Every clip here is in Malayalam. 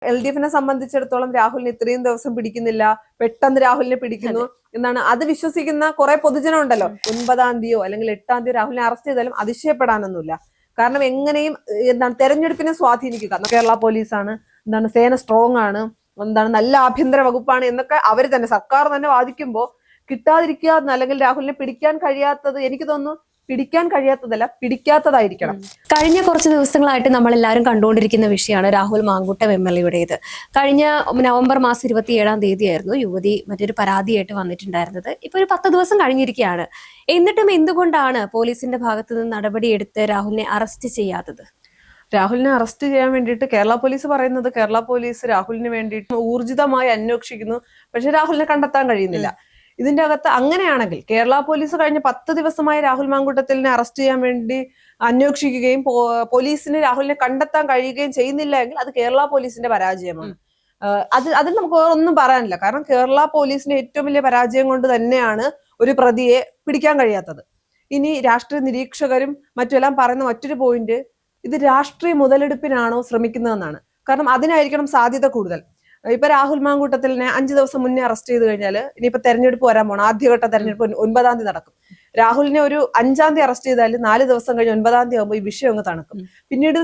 LDF-നെ സംബന്ധിച്ചിടത്തോളം രാഹുലിനെ ഇത്രയും ദിവസം പിടിക്കുന്നില്ല, പെട്ടെന്ന് രാഹുലിനെ പിടിക്കുന്നു എന്നാണ് അത് വിശ്വസിക്കുന്ന കുറെ പൊതുജനം ഉണ്ടല്ലോ. 9-ാം തീയതിയോ അല്ലെങ്കിൽ 8-ാം തീയതി രാഹുലിനെ അറസ്റ്റ് ചെയ്താലും അതിശയപ്പെടാനൊന്നുമില്ല. കാരണം എങ്ങനെയും തെരഞ്ഞെടുപ്പിനെ സ്വാധീനിക്കുക. കേരള പോലീസാണ്, സേന സ്ട്രോങ് ആണ്, നല്ല ആഭ്യന്തര വകുപ്പാണ് എന്നൊക്കെ അവർ തന്നെ സർക്കാർ തന്നെ വാദിക്കുമ്പോൾ കിട്ടാതിരിക്കുക അല്ലെങ്കിൽ രാഹുലിനെ പിടിക്കാൻ കഴിയാത്തത് എനിക്ക് തോന്നുന്നു പിടിക്കാൻ കഴിയാത്തതല്ല, പിടിക്കാത്തതായിരിക്കണം. കഴിഞ്ഞ കുറച്ച് ദിവസങ്ങളായിട്ട് നമ്മൾ എല്ലാവരും കണ്ടുകൊണ്ടിരിക്കുന്ന വിഷയമാണ് രാഹുൽ മാങ്കൂട്ടം MLA-യുടേത്. കഴിഞ്ഞ നവംബർ മാസം 27-ാം തീയതിയായിരുന്നു യുവതി മറ്റൊരു പരാതിയായിട്ട് വന്നിട്ടുണ്ടായിരുന്നത്. ഇപ്പൊ ഒരു 10 ദിവസം കഴിഞ്ഞിരിക്കുകയാണ്. എന്നിട്ടും എന്തുകൊണ്ടാണ് പോലീസിന്റെ ഭാഗത്ത് നിന്ന് നടപടിയെടുത്ത് രാഹുലിനെ അറസ്റ്റ് ചെയ്യാത്തത്? രാഹുലിനെ അറസ്റ്റ് ചെയ്യാൻ വേണ്ടിയിട്ട് കേരള പോലീസ് പറയുന്നത് കേരള പോലീസ് രാഹുലിന് വേണ്ടിയിട്ട് ഊർജിതമായി അന്വേഷിക്കുന്നു, പക്ഷെ രാഹുലിനെ കണ്ടെത്താൻ കഴിയുന്നില്ല. ഇതിന്റെ അകത്ത് അങ്ങനെയാണെങ്കിൽ കേരള പോലീസ് കഴിഞ്ഞ 10 ദിവസമായി രാഹുൽ മാങ്കൂട്ടത്തിലിനെ അറസ്റ്റ് ചെയ്യാൻ വേണ്ടി അന്വേഷിക്കുകയും പോലീസിന് രാഹുലിനെ കണ്ടെത്താൻ കഴിയുകയും ചെയ്യുന്നില്ല എങ്കിൽ അത് കേരള പോലീസിന്റെ പരാജയമാണ്. അതിൽ നമുക്ക് ഒന്നും പറയാനില്ല. കാരണം കേരള പോലീസിന്റെ ഏറ്റവും വലിയ പരാജയം കൊണ്ട് തന്നെയാണ് ഒരു പ്രതിയെ പിടിക്കാൻ കഴിയാത്തത്. ഇനി രാഷ്ട്രീയ നിരീക്ഷകരും മറ്റുമെല്ലാം പറയുന്ന മറ്റൊരു പോയിന്റ്, ഇത് രാഷ്ട്രീയ മുതലെടുപ്പിനാണോ ശ്രമിക്കുന്നതെന്നാണ്. കാരണം അതിനായിരിക്കണം സാധ്യത കൂടുതൽ. ഇപ്പൊ രാഹുൽ മാങ്കൂട്ടത്തിലിനെ 5 ദിവസം മുന്നേ അറസ്റ്റ് ചെയ്ത് കഴിഞ്ഞാൽ ഇനിയിപ്പോ തെരഞ്ഞെടുപ്പ് വരാൻ പോകണം. ആദ്യഘട്ട തെരഞ്ഞെടുപ്പ് 9-ാം തീയതി നടക്കും. രാഹുലിനെ ഒരു 5-ാം തീയതി അറസ്റ്റ് ചെയ്താൽ 4 ദിവസം കഴിഞ്ഞ് 9-ാം തീയതി ആകുമ്പോൾ ഈ വിഷയം അങ്ങ് തണുക്കും. പിന്നീട്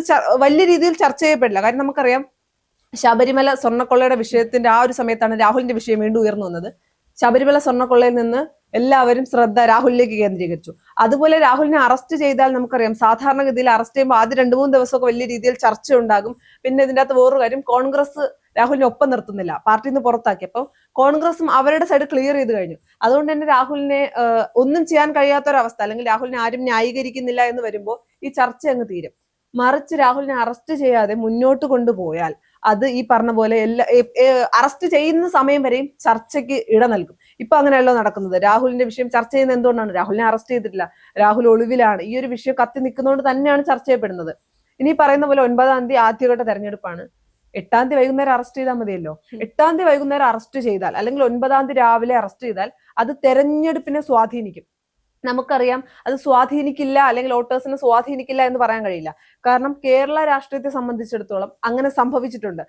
വലിയ രീതിയിൽ ചർച്ച ചെയ്യപ്പെടില്ല. കാര്യം നമുക്കറിയാം ശബരിമല സ്വർണ്ണക്കൊള്ളയുടെ വിഷയത്തിന്റെ ആ ഒരു സമയത്താണ് രാഹുലിന്റെ വിഷയം വീണ്ടും ഉയർന്നു വന്നത്. ശബരിമല സ്വർണ്ണക്കൊള്ളയിൽ നിന്ന് എല്ലാവരും ശ്രദ്ധ രാഹുലിലേക്ക് കേന്ദ്രീകരിച്ചു. അതുപോലെ രാഹുലിനെ അറസ്റ്റ് ചെയ്താൽ നമുക്കറിയാം സാധാരണഗതിയിൽ അറസ്റ്റ് ചെയ്യുമ്പോൾ ആദ്യം 2-3 ദിവസമൊക്കെ വലിയ രീതിയിൽ ചർച്ച ഉണ്ടാകും. പിന്നെ ഇതിന്റെ അകത്ത് വേറൊരു കാര്യം, കോൺഗ്രസ് രാഹുലിനെ ഒപ്പം നിർത്തുന്നില്ല, പാർട്ടിയിൽ നിന്ന് പുറത്താക്കിയപ്പോൾ കോൺഗ്രസും അവരുടെ സൈഡ് ക്ലിയർ ചെയ്ത് കഴിഞ്ഞു. അതുകൊണ്ട് തന്നെ രാഹുലിനെ ഒന്നും ചെയ്യാൻ കഴിയാത്തൊരവസ്ഥ, അല്ലെങ്കിൽ രാഹുലിനെ ആരും ന്യായീകരിക്കുന്നില്ല എന്ന് വരുമ്പോൾ ഈ ചർച്ച അങ്ങ് തീരും. മറിച്ച് രാഹുലിനെ അറസ്റ്റ് ചെയ്യാതെ മുന്നോട്ട് കൊണ്ടുപോയാൽ അത് ഈ പറഞ്ഞ പോലെ അറസ്റ്റ് ചെയ്യുന്ന സമയം വരെയും ചർച്ചയ്ക്ക് ഇട നൽകും. ഇപ്പൊ അങ്ങനെയല്ലോ നടക്കുന്നത്. രാഹുലിന്റെ വിഷയം ചർച്ച ചെയ്യുന്നത് എന്തുകൊണ്ടാണ്? രാഹുലിനെ അറസ്റ്റ് ചെയ്തിട്ടില്ല, രാഹുൽ ഒളിവിലാണ്. ഈ ഒരു വിഷയം കത്തി നിൽക്കുന്നതുകൊണ്ട് തന്നെയാണ് ചർച്ച ചെയ്യപ്പെടുന്നത്. ഇനി പറയുന്ന പോലെ 9-ാം തീയതി ആദ്യഘട്ട തെരഞ്ഞെടുപ്പാണ്. 8-ാം തീയതി വൈകുന്നേരം അറസ്റ്റ് ചെയ്താൽ മതിയല്ലോ. 8-ാം തീയതി വൈകുന്നേരം അറസ്റ്റ് ചെയ്താൽ അല്ലെങ്കിൽ 9-ാം തീയതി രാവിലെ അറസ്റ്റ് ചെയ്താൽ അത് തെരഞ്ഞെടുപ്പിനെ സ്വാധീനിക്കും. നമുക്കറിയാം അത് സ്വാധീനിക്കില്ല, അല്ലെങ്കിൽ വോട്ടേഴ്സിനെ സ്വാധീനിക്കില്ല എന്ന് പറയാൻ കഴിയില്ല. കാരണം കേരള രാഷ്ട്രീയത്തെ സംബന്ധിച്ചിടത്തോളം അങ്ങനെ സംഭവിച്ചിട്ടുണ്ട്.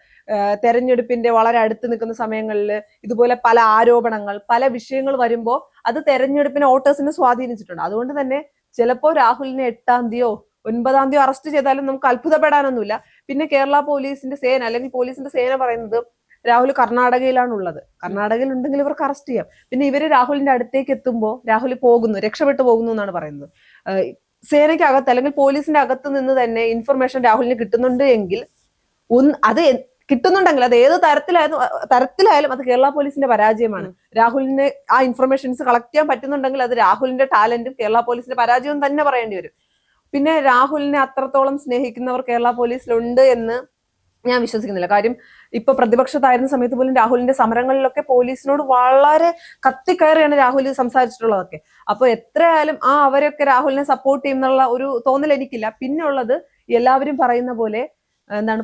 തെരഞ്ഞെടുപ്പിന്റെ വളരെ അടുത്ത് നിൽക്കുന്ന സമയങ്ങളിൽ ഇതുപോലെ പല ആരോപണങ്ങൾ, പല വിഷയങ്ങൾ വരുമ്പോൾ അത് തെരഞ്ഞെടുപ്പിനെ വോട്ടേഴ്സിനെ സ്വാധീനിച്ചിട്ടുണ്ട്. അതുകൊണ്ട് തന്നെ ചിലപ്പോൾ രാഹുലിനെ 8-ാം തീയതിയോ 9-ാം തീയതിയോ അറസ്റ്റ് ചെയ്താലും നമുക്ക് അത്ഭുതപ്പെടാനൊന്നുമില്ല. പിന്നെ കേരള പോലീസിന്റെ സേന അല്ലെങ്കിൽ പോലീസിന്റെ സേന പറയുന്നത് രാഹുൽ കർണാടകയിലാണ് ഉള്ളത്, കർണാടകയിൽ ഉണ്ടെങ്കിൽ ഇവർക്ക് അറസ്റ്റ് ചെയ്യാം. പിന്നെ ഇവര് രാഹുലിന്റെ അടുത്തേക്ക് എത്തുമ്പോൾ രാഹുൽ പോകുന്നു, രക്ഷപ്പെട്ടു പോകുന്നു എന്നാണ് പറയുന്നത്. സേനയ്ക്ക് അകത്ത് അല്ലെങ്കിൽ പോലീസിന്റെ അകത്ത് നിന്ന് തന്നെ ഇൻഫർമേഷൻ രാഹുലിന് കിട്ടുന്നുണ്ട് എങ്കിൽ അത് കിട്ടുന്നുണ്ടെങ്കിൽ അത് ഏത് തരത്തിലായാലും അത് കേരള പോലീസിന്റെ പരാജയമാണ്. രാഹുലിന് ആ ഇൻഫർമേഷൻസ് കളക്ട് ചെയ്യാൻ പറ്റുന്നുണ്ടെങ്കിൽ അത് രാഹുലിന്റെ ടാലന്റും കേരള പോലീസിന്റെ പരാജയവും തന്നെ പറയേണ്ടി വരും. പിന്നെ രാഹുലിനെ അത്രത്തോളം സ്നേഹിക്കുന്നവർ കേരള പോലീസിലുണ്ട് എന്ന് ഞാൻ വിശ്വസിക്കുന്നില്ല. കാര്യം ഇപ്പൊ പ്രതിപക്ഷത്തായിരുന്ന സമയത്ത് പോലും രാഹുലിന്റെ സമരങ്ങളിലൊക്കെ പോലീസിനോട് വളരെ കത്തിക്കയറിയാണ് രാഹുൽ സംസാരിച്ചിട്ടുള്ളതൊക്കെ. അപ്പൊ എത്രയായാലും അവരൊക്കെ രാഹുലിനെ സപ്പോർട്ട് ചെയ്യുന്നുള്ള ഒരു തോന്നൽ എനിക്കില്ല. പിന്നെ ഉള്ളത് എല്ലാവരും പറയുന്ന പോലെ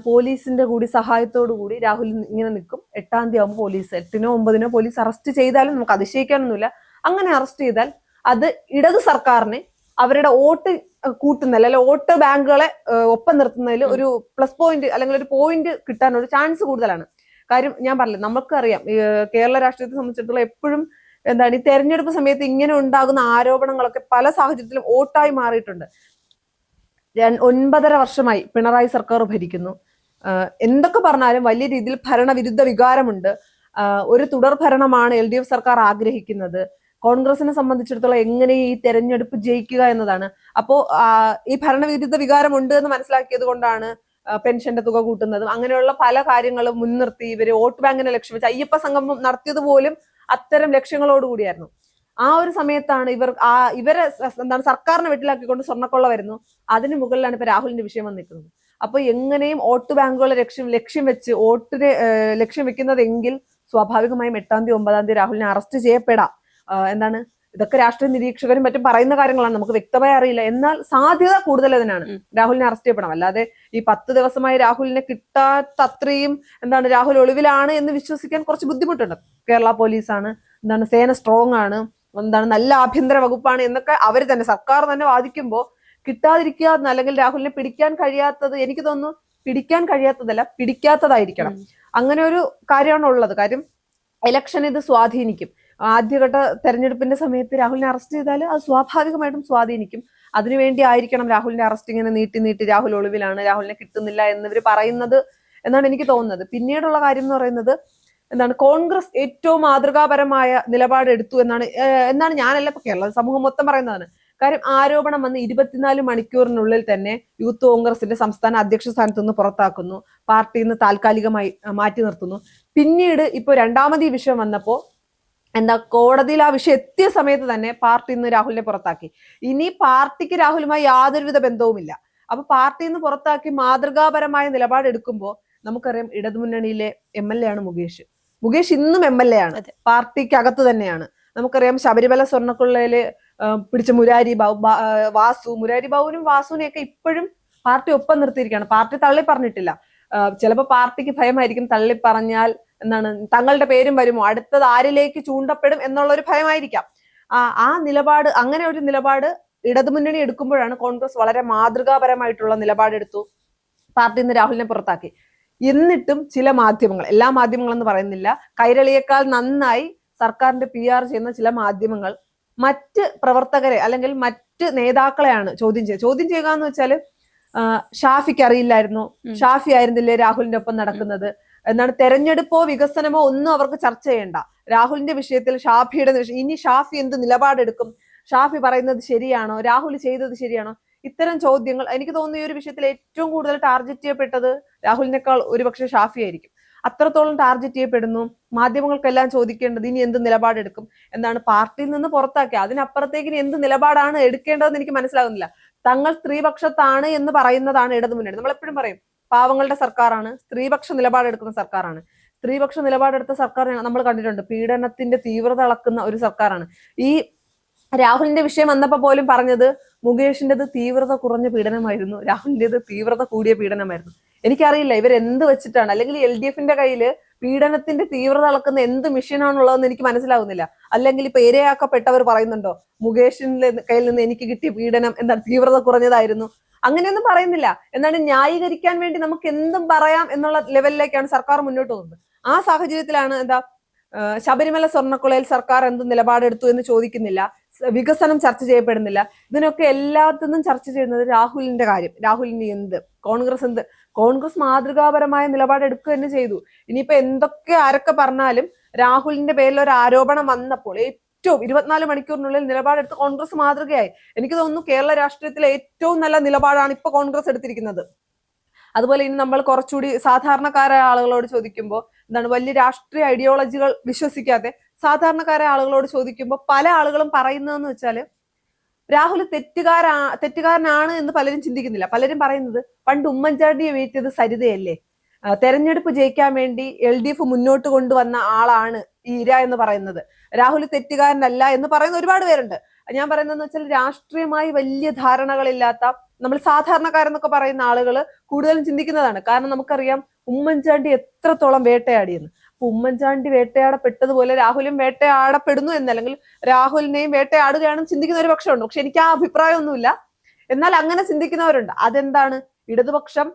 പോലീസിന്റെ കൂടി സഹായത്തോടു കൂടി രാഹുൽ ഇങ്ങനെ നിൽക്കും. 8-ാം തീയതി ആകുമ്പോൾ പോലീസ് 8-നോ 9-നോ പോലീസ് അറസ്റ്റ് ചെയ്താലും നമുക്ക് അതിശയിക്കാനൊന്നുമില്ല. അങ്ങനെ അറസ്റ്റ് ചെയ്താൽ അത് ഇടത് സർക്കാരിനെ അവരുടെ വോട്ട് കൂട്ടുന്നതിൽ അല്ലെ വോട്ട് ബാങ്കുകളെ ഒപ്പം നിർത്തുന്നതിൽ ഒരു പ്ലസ് പോയിന്റ് അല്ലെങ്കിൽ ഒരു പോയിന്റ് കിട്ടാനൊരു ചാൻസ് കൂടുതലാണ്. കാര്യം ഞാൻ പറഞ്ഞില്ല, നമുക്കറിയാം കേരള രാഷ്ട്രീയത്തെ സംബന്ധിച്ചിടത്തോളം എപ്പോഴും ഈ തെരഞ്ഞെടുപ്പ് സമയത്ത് ഇങ്ങനെ ഉണ്ടാകുന്ന ആരോപണങ്ങളൊക്കെ പല സാഹചര്യത്തിലും വോട്ടായി മാറിയിട്ടുണ്ട്. 9.5 വർഷമായി പിണറായി സർക്കാർ ഭരിക്കുന്നു. എന്തൊക്കെ പറഞ്ഞാലും വലിയ രീതിയിൽ ഭരണവിരുദ്ധ വികാരമുണ്ട്. ഒരു തുടർ ഭരണമാണ് LDF സർക്കാർ ആഗ്രഹിക്കുന്നത്. കോൺഗ്രസിനെ സംബന്ധിച്ചിടത്തോളം എങ്ങനെ ഈ തെരഞ്ഞെടുപ്പ് ജയിക്കുക എന്നതാണ്. അപ്പോ ഈ ഭരണവിരുദ്ധ വികാരമുണ്ട് എന്ന് മനസ്സിലാക്കിയത് കൊണ്ടാണ് പെൻഷന്റെ തുക കൂട്ടുന്നതും അങ്ങനെയുള്ള പല കാര്യങ്ങളും മുൻനിർത്തി ഇവര് വോട്ട് ബാങ്കിനെ ലക്ഷ്യം വെച്ച് അയ്യപ്പ സംഗമം നടത്തിയത് പോലും അത്തരം ലക്ഷ്യങ്ങളോടുകൂടിയായിരുന്നു. ആ ഒരു സമയത്താണ് ഇവരെ സർക്കാരിനെ വീട്ടിലാക്കിക്കൊണ്ട് സ്വർണ്ണക്കൊള്ള വരുന്നു. അതിന് മുകളിലാണ് ഇപ്പൊ രാഹുലിന്റെ വിഷയം വന്നിരിക്കുന്നത്. അപ്പൊ എങ്ങനെയും വോട്ട് ബാങ്കുകളെ ലക്ഷ്യം വെച്ച് വോട്ടിനെ ലക്ഷ്യം വെക്കുന്നതെങ്കിൽ സ്വാഭാവികമായും 8-ാം തീയതി 9-ാം തീയതി രാഹുലിനെ അറസ്റ്റ് ചെയ്യപ്പെടാം. ഇതൊക്കെ രാഷ്ട്രീയ നിരീക്ഷകരും മറ്റും പറയുന്ന കാര്യങ്ങളാണ്, നമുക്ക് വ്യക്തമായി അറിയില്ല. എന്നാൽ സാധ്യത കൂടുതൽ അതിനാണ് രാഹുലിനെ അറസ്റ്റ് ചെയ്യപ്പെടാം. അല്ലാതെ ഈ 10 ദിവസമായി രാഹുലിനെ കിട്ടാത്ത അത്രയും രാഹുൽ ഒളിവിലാണ് എന്ന് വിശ്വസിക്കാൻ കുറച്ച് ബുദ്ധിമുട്ടുണ്ട്. കേരള പോലീസാണ്, സേന സ്ട്രോങ് ആണ്, നല്ല ആഭ്യന്തര വകുപ്പാണ് എന്നൊക്കെ സർക്കാർ തന്നെ വാദിക്കുമ്പോൾ കിട്ടാതിരിക്കുക അല്ലെങ്കിൽ രാഹുലിനെ പിടിക്കാൻ കഴിയാത്തത് എനിക്ക് തോന്നുന്നു പിടിക്കാൻ കഴിയാത്തതല്ല, പിടിക്കാത്തതായിരിക്കണം. അങ്ങനെ ഒരു കാര്യമാണ് ഉള്ളത്. കാര്യം ഇലക്ഷൻ ഇത് സ്വാധീനിക്കും. ആദ്യഘട്ട തെരഞ്ഞെടുപ്പിന്റെ സമയത്ത് രാഹുലിനെ അറസ്റ്റ് ചെയ്താൽ അത് സ്വാഭാവികമായിട്ടും സ്വാധീനിക്കും. അതിനുവേണ്ടി ആയിരിക്കണം രാഹുലിന്റെ അറസ്റ്റ് ഇങ്ങനെ നീട്ടി രാഹുൽ ഒളിവിലാണ്, രാഹുലിനെ കിട്ടുന്നില്ല എന്നിവർ പറയുന്നത് എന്നാണ് എനിക്ക് തോന്നുന്നത്. പിന്നീടുള്ള കാര്യം എന്ന് പറയുന്നത് എന്താണ്, കോൺഗ്രസ് ഏറ്റവും മാതൃകാപരമായ നിലപാട് എടുത്തു എന്നാണ് ഞാനല്ല, ഇപ്പൊ കേരള സമൂഹം മൊത്തം പറയുന്നതാണ്. കാര്യം ആരോപണം വന്ന് 24 മണിക്കൂറിനുള്ളിൽ തന്നെ യൂത്ത് കോൺഗ്രസിന്റെ സംസ്ഥാന അധ്യക്ഷ സ്ഥാനത്ത് നിന്ന് പുറത്താക്കുന്നു, പാർട്ടിയിൽ നിന്ന് താൽക്കാലികമായി മാറ്റി നിർത്തുന്നു. പിന്നീട് ഇപ്പൊ രണ്ടാമത് ഈ വിഷയം വന്നപ്പോ കോടതിയിൽ ആ വിഷയം എത്തിയ സമയത്ത് തന്നെ പാർട്ടിയിൽ നിന്ന് രാഹുലിനെ പുറത്താക്കി. ഇനി പാർട്ടിക്ക് രാഹുലുമായി യാതൊരുവിധ ബന്ധവുമില്ല. അപ്പൊ പാർട്ടിയിൽ നിന്ന് പുറത്താക്കി മാതൃകാപരമായ നിലപാട് എടുക്കുമ്പോൾ നമുക്കറിയാം ഇടതുമുന്നണിയിലെ MLA ആണ് മുകേഷ് ഇന്നും MLA ആണ്, പാർട്ടിക്ക് അകത്ത് തന്നെയാണ്. നമുക്കറിയാം ശബരിമല സ്വർണ്ണക്കൊള്ളയില് പിടിച്ച മുരാരി ബാബുവിനും വാസുവിനെയൊക്കെ ഇപ്പോഴും പാർട്ടി ഒപ്പം നിർത്തിയിരിക്കുകയാണ്. പാർട്ടി തള്ളി പറഞ്ഞിട്ടില്ല. ചിലപ്പോൾ പാർട്ടിക്ക് ഭയമായിരിക്കും, തള്ളി പറഞ്ഞാൽ തങ്ങളുടെ പേരും വരുമോ, അടുത്തത് ആരിലേക്ക് ചൂണ്ടപ്പെടും എന്നുള്ള ഒരു ഭയമായിരിക്കാം. ആ നിലപാട്, അങ്ങനെ ഒരു നിലപാട് ഇടതുമുന്നണി എടുക്കുമ്പോഴാണ് കോൺഗ്രസ് വളരെ മാതൃകാപരമായിട്ടുള്ള നിലപാടെടുത്തു, പാർട്ടിയിൽ നിന്ന് രാഹുലിനെ പുറത്താക്കി. എന്നിട്ടും ചില മാധ്യമങ്ങൾ, എല്ലാ മാധ്യമങ്ങളെന്ന് പറയുന്നില്ല, കൈരളിയേക്കാൾ നന്നായി സർക്കാരിന്റെ PR ചെയ്യുന്ന ചില മാധ്യമങ്ങൾ മറ്റ് പ്രവർത്തകരെ അല്ലെങ്കിൽ മറ്റ് നേതാക്കളെയാണ് ചോദ്യം ചെയ്യുക എന്ന് വെച്ചാല് ഷാഫിക്ക് അറിയില്ലായിരുന്നു, ഷാഫി ആയിരുന്നില്ലേ രാഹുലിന്റെ ഒപ്പം നടക്കുന്നത്, തെരഞ്ഞെടുപ്പോ വികസനമോ ഒന്നും അവർക്ക് ചർച്ച ചെയ്യണ്ട. രാഹുലിന്റെ വിഷയത്തിൽ ഇനി ഷാഫി എന്ത് നിലപാടെടുക്കും, ഷാഫി പറയുന്നത് ശരിയാണോ, രാഹുൽ ചെയ്തത് ശരിയാണോ, ഇത്തരം ചോദ്യങ്ങൾ. എനിക്ക് തോന്നുന്നു ഈ ഒരു വിഷയത്തിൽ ഏറ്റവും കൂടുതൽ ടാർഗറ്റ് ചെയ്യപ്പെട്ടത് രാഹുലിനേക്കാൾ ഒരുപക്ഷെ ഷാഫി ആയിരിക്കും. അത്രത്തോളം ടാർഗറ്റ് ചെയ്യപ്പെടുന്നു. മാധ്യമങ്ങൾക്കെല്ലാം ചോദിക്കേണ്ടത് ഇനി എന്ത് നിലപാടെടുക്കും, പാർട്ടിയിൽ നിന്ന് പുറത്താക്കി, അതിനപ്പുറത്തേക്ക് ഇനി എന്ത് നിലപാടാണ് എടുക്കേണ്ടതെന്ന് എനിക്ക് മനസ്സിലാകുന്നില്ല. തങ്ങൾ സ്ത്രീപക്ഷത്താണ് എന്ന് പറയുന്നതാണ് ഇടതുമുന്നണി. നമ്മളെപ്പോഴും പറയും പാവങ്ങളുടെ സർക്കാരാണ്, സ്ത്രീപക്ഷ നിലപാടെടുക്കുന്ന സർക്കാരാണ്. സ്ത്രീപക്ഷ നിലപാടെടുത്ത സർക്കാർ നമ്മൾ കണ്ടിട്ടുണ്ട്, പീഡനത്തിന്റെ തീവ്രത അളക്കുന്ന ഒരു സർക്കാരാണ്. ഈ രാഹുലിന്റെ വിഷയം വന്നപ്പോ പോലും പറഞ്ഞത് മുകേഷിന്റേത് തീവ്രത കുറഞ്ഞ പീഡനമായിരുന്നു, രാഹുലിന്റേത് തീവ്രത കൂടിയ പീഡനമായിരുന്നു. എനിക്കറിയില്ല ഇവരെന്ത് വെച്ചിട്ടാണ്, അല്ലെങ്കിൽ LDFന്റെ കയ്യിൽ പീഡനത്തിന്റെ തീവ്രത അളക്കുന്ന എന്ത് മെഷീനാണുള്ളതെന്ന് എനിക്ക് മനസ്സിലാവുന്നില്ല. അല്ലെങ്കിൽ ഇപ്പൊ ഇരയാക്കപ്പെട്ടവർ പറയുന്നുണ്ടോ മുകേഷിന്റെ കയ്യിൽ നിന്ന് എനിക്ക് കിട്ടിയ പീഡനം തീവ്രത കുറഞ്ഞതായിരുന്നു, അങ്ങനെയൊന്നും പറയുന്നില്ല. ന്യായീകരിക്കാൻ വേണ്ടി നമുക്ക് എന്തും പറയാം എന്നുള്ള ലെവലിലേക്കാണ് സർക്കാർ മുന്നോട്ട് പോകുന്നത്. ആ സാഹചര്യത്തിലാണ് ശബരിമല സ്വർണ്ണക്കൊള്ളയിൽ സർക്കാർ എന്ത് നിലപാടെടുത്തു എന്ന് ചോദിക്കുന്നില്ല, വികസനം ചർച്ച ചെയ്യപ്പെടുന്നില്ല. ഇതിനൊക്കെ എല്ലാത്തിനും ചർച്ച ചെയ്യുന്നത് രാഹുലിന്റെ കാര്യം, രാഹുലിന് എന്ത്, കോൺഗ്രസ് മാതൃകാപരമായ നിലപാടെടുക്കുക തന്നെ ചെയ്തു. ഇനിയിപ്പോ എന്തൊക്കെ ആരൊക്കെ പറഞ്ഞാലും രാഹുലിന്റെ പേരിൽ ഒരു ആരോപണം വന്നപ്പോൾ ഏറ്റവും 24 മണിക്കൂറിനുള്ളിൽ നിലപാടെടുത്ത് കോൺഗ്രസ് മാതൃകയായി. എനിക്ക് തോന്നുന്നു കേരള രാഷ്ട്രീയത്തിലെ ഏറ്റവും നല്ല നിലപാടാണ് ഇപ്പൊ കോൺഗ്രസ് എടുത്തിരിക്കുന്നത്. അതുപോലെ ഇനി നമ്മൾ കുറച്ചുകൂടി സാധാരണക്കാരായ ആളുകളോട് ചോദിക്കുമ്പോൾ വലിയ രാഷ്ട്രീയ ഐഡിയോളജികൾ വിശ്വസിക്കാതെ സാധാരണക്കാരായ ആളുകളോട് ചോദിക്കുമ്പോൾ പല ആളുകളും പറയുന്നതെന്ന് വെച്ചാല് രാഹുൽ തെറ്റുകാരനാണ് എന്ന് പലരും ചിന്തിക്കുന്നില്ല. പലരും പറയുന്നത് പണ്ട് ഉമ്മൻചാണ്ടിയെ വീഴ്ത്തിയത് സരിതയല്ലേ, തെരഞ്ഞെടുപ്പ് ജയിക്കാൻ വേണ്ടി LDF മുന്നോട്ട് കൊണ്ടുവന്ന ആളാണ് ഈ ഇര എന്ന് പറയുന്നത്, രാഹുൽ തെറ്റുകാരനല്ല എന്ന് പറയുന്ന ഒരുപാട് പേരുണ്ട്. ഞാൻ പറയുന്നതെന്ന് വെച്ചാൽ രാഷ്ട്രീയമായി വലിയ ധാരണകളില്ലാത്ത നമ്മൾ സാധാരണക്കാരെന്നൊക്കെ പറയുന്ന ആളുകൾ കൂടുതലും ചിന്തിക്കുന്നതാണ്. കാരണം നമുക്കറിയാം ഉമ്മൻചാണ്ടി എത്രത്തോളം വേട്ടയാടിയെന്ന്. അപ്പൊ ഉമ്മൻചാണ്ടി വേട്ടയാടപ്പെട്ടതുപോലെ രാഹുലും വേട്ടയാടപ്പെടുന്നു എന്നല്ലെങ്കിൽ രാഹുലിനെയും വേട്ടയാടുകയാണെന്ന് ചിന്തിക്കുന്ന ഒരു പക്ഷമുണ്ട്. പക്ഷെ എനിക്ക് ആ അഭിപ്രായമൊന്നുമില്ല. എന്നാൽ അങ്ങനെ ചിന്തിക്കുന്നവരുണ്ട്. അതെന്താണ്, ഇടതുപക്ഷം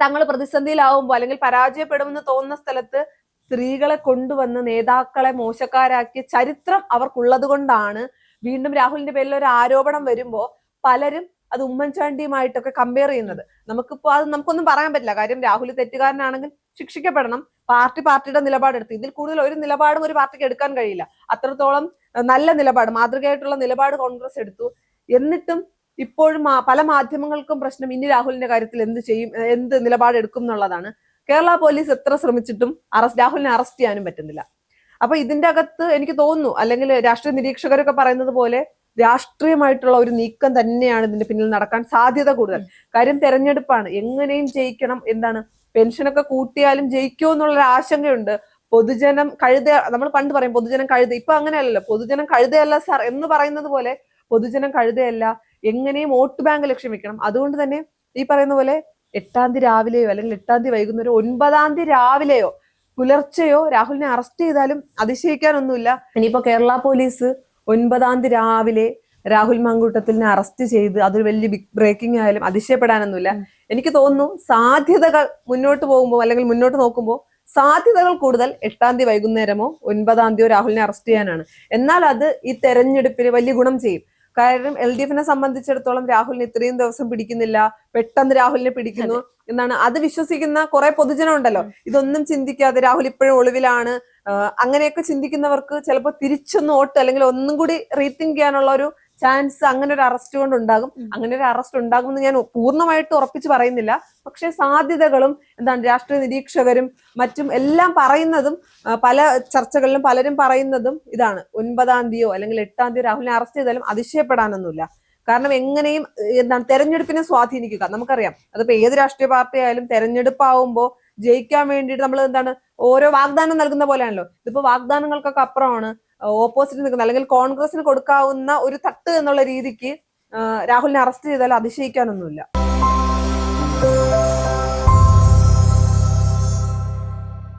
തങ്ങൾ പ്രതിസന്ധിയിലാവുമ്പോൾ അല്ലെങ്കിൽ പരാജയപ്പെടുമെന്ന് തോന്നുന്ന സ്ഥലത്ത് സ്ത്രീകളെ കൊണ്ടുവന്ന് നേതാക്കളെ മോശക്കാരാക്കിയ ചരിത്രം അവർക്കുള്ളത് കൊണ്ടാണ് വീണ്ടും രാഹുലിന്റെ പേരിൽ ഒരു ആരോപണം വരുമ്പോ പലരും അത് ഉമ്മൻചാണ്ടിയുമായിട്ടൊക്കെ കമ്പയർ ചെയ്യുന്നത്. നമുക്കൊന്നും പറയാൻ പറ്റില്ല. കാര്യം രാഹുൽ തെറ്റുകാരനാണെങ്കിൽ ശിക്ഷിക്കപ്പെടണം, പാർട്ടിയുടെ നിലപാടെടുത്ത്. ഇതിൽ കൂടുതൽ ഒരു നിലപാടും ഒരു പാർട്ടിക്ക് എടുക്കാൻ കഴിയില്ല. അത്രത്തോളം നല്ല നിലപാട്, മാതൃകയായിട്ടുള്ള നിലപാട് കോൺഗ്രസ് എടുത്തു. എന്നിട്ടും ഇപ്പോഴും പല മാധ്യമങ്ങൾക്കും പ്രശ്നം ഇനി രാഹുലിന്റെ കാര്യത്തിൽ എന്ത് നിലപാടെടുക്കും എന്നുള്ളതാണ്. കേരള പോലീസ് എത്ര ശ്രമിച്ചിട്ടും രാഹുലിനെ അറസ്റ്റ് ചെയ്യാനും പറ്റുന്നില്ല. അപ്പൊ ഇതിന്റെ അകത്ത് എനിക്ക് തോന്നുന്നു, അല്ലെങ്കിൽ രാഷ്ട്രീയ നിരീക്ഷകരൊക്കെ പറയുന്നത് പോലെ രാഷ്ട്രീയമായിട്ടുള്ള ഒരു നീക്കം തന്നെയാണ് ഇതിന്റെ പിന്നിൽ നടക്കാൻ സാധ്യത കൂടുതൽ. കാര്യം തെരഞ്ഞെടുപ്പാണ്, എങ്ങനെയും ജയിക്കണം. പെൻഷനൊക്കെ കൂട്ടിയാലും ജയിക്കുമോ എന്നുള്ളൊരു ആശങ്കയുണ്ട്. പൊതുജനം കഴുത, നമ്മൾ പണ്ട് പറയും പൊതുജനം കഴുത, ഇപ്പൊ അങ്ങനെയല്ലല്ലോ. പൊതുജനം കഴുതയല്ല സാർ എന്ന് പറയുന്നത് പോലെ പൊതുജനം കഴുതയല്ല, എങ്ങനെയും വോട്ട് ബാങ്ക് ലക്ഷ്യം വെക്കണം. അതുകൊണ്ട് തന്നെ ഈ പറയുന്ന പോലെ 8-ാം തീയതി രാവിലെയോ അല്ലെങ്കിൽ 8-ാം തീയതി വൈകുന്നേരം 9-ാം തീയതി രാവിലെയോ പുലർച്ചെയോ രാഹുലിനെ അറസ്റ്റ് ചെയ്താലും അതിശയിക്കാനൊന്നുമില്ല. ഇനിയിപ്പോ കേരള പോലീസ് 9-ാം തീയതി രാവിലെ രാഹുൽ മാങ്കൂട്ടത്തിലിനെ അറസ്റ്റ് ചെയ്ത് അതൊരു വലിയ ബിഗ് ബ്രേക്കിംഗ് ആയാലും അതിശയപ്പെടാനൊന്നുമില്ല. എനിക്ക് തോന്നുന്നു സാധ്യതകൾ മുന്നോട്ട് പോകുമ്പോൾ അല്ലെങ്കിൽ മുന്നോട്ട് നോക്കുമ്പോൾ സാധ്യതകൾ കൂടുതൽ 8-ാം തീയതി വൈകുന്നേരമോ 9-ാം തീയതിയോ രാഹുലിനെ അറസ്റ്റ് ചെയ്യാനാണ്. എന്നാൽ അത് ഈ തെരഞ്ഞെടുപ്പിന് വലിയ ഗുണം ചെയ്യും. കാരണം LDF-നെ സംബന്ധിച്ചിടത്തോളം രാഹുലിന് ഇത്രയും ദിവസം പിടിക്കുന്നില്ല, പെട്ടെന്ന് രാഹുലിനെ പിടിക്കുന്നു എന്നാണ് അത് വിശ്വസിക്കുന്ന കുറെ പൊതുജനം ഉണ്ടല്ലോ. ഇതൊന്നും ചിന്തിക്കാതെ രാഹുൽ ഇപ്പോഴും ഒളിവിലാണ്, അങ്ങനെയൊക്കെ ചിന്തിക്കുന്നവർക്ക് ചിലപ്പോൾ തിരിച്ചൊന്ന് വോട്ട് അല്ലെങ്കിൽ ഒന്നും കൂടി റീതിങ്ക് ചെയ്യാനുള്ള ഒരു ചാൻസ് അങ്ങനെ ഒരു അറസ്റ്റ് കൊണ്ട് ഉണ്ടാകും. അങ്ങനെ ഒരു അറസ്റ്റ് ഉണ്ടാകുമെന്ന് ഞാൻ പൂർണ്ണമായിട്ട് ഉറപ്പിച്ച് പറയുന്നില്ല. പക്ഷെ സാധ്യതകളും രാഷ്ട്രീയ നിരീക്ഷകരും മറ്റും എല്ലാം പറയുന്നതും പല ചർച്ചകളിലും പലരും പറയുന്നതും ഇതാണ്, 9-ാം തീയതിയോ അല്ലെങ്കിൽ 8-ാം തീയതി രാഹുലിനെ അറസ്റ്റ് ചെയ്താലും അതിശയപ്പെടാനൊന്നുമില്ല. കാരണം എങ്ങനെയും തെരഞ്ഞെടുപ്പിനെ സ്വാധീനിക്കുക. നമുക്കറിയാം, അതിപ്പോ ഏത് രാഷ്ട്രീയ പാർട്ടി ആയാലും തെരഞ്ഞെടുപ്പാവുമ്പോൾ ജയിക്കാൻ വേണ്ടിയിട്ട് നമ്മൾ ഓരോ വാഗ്ദാനം നൽകുന്ന പോലെയാണല്ലോ. ഇതിപ്പോ വാഗ്ദാനങ്ങൾക്കൊക്കെ അപ്പുറമാണ് ഓപ്പോസിറ്റ് നിൽക്കുന്ന അല്ലെങ്കിൽ കോൺഗ്രസിന് കൊടുക്കാവുന്ന ഒരു തട്ട് എന്നുള്ള രീതിക്ക് രാഹുലിനെ അറസ്റ്റ് ചെയ്താൽ അതിശയിക്കാനൊന്നുമില്ല.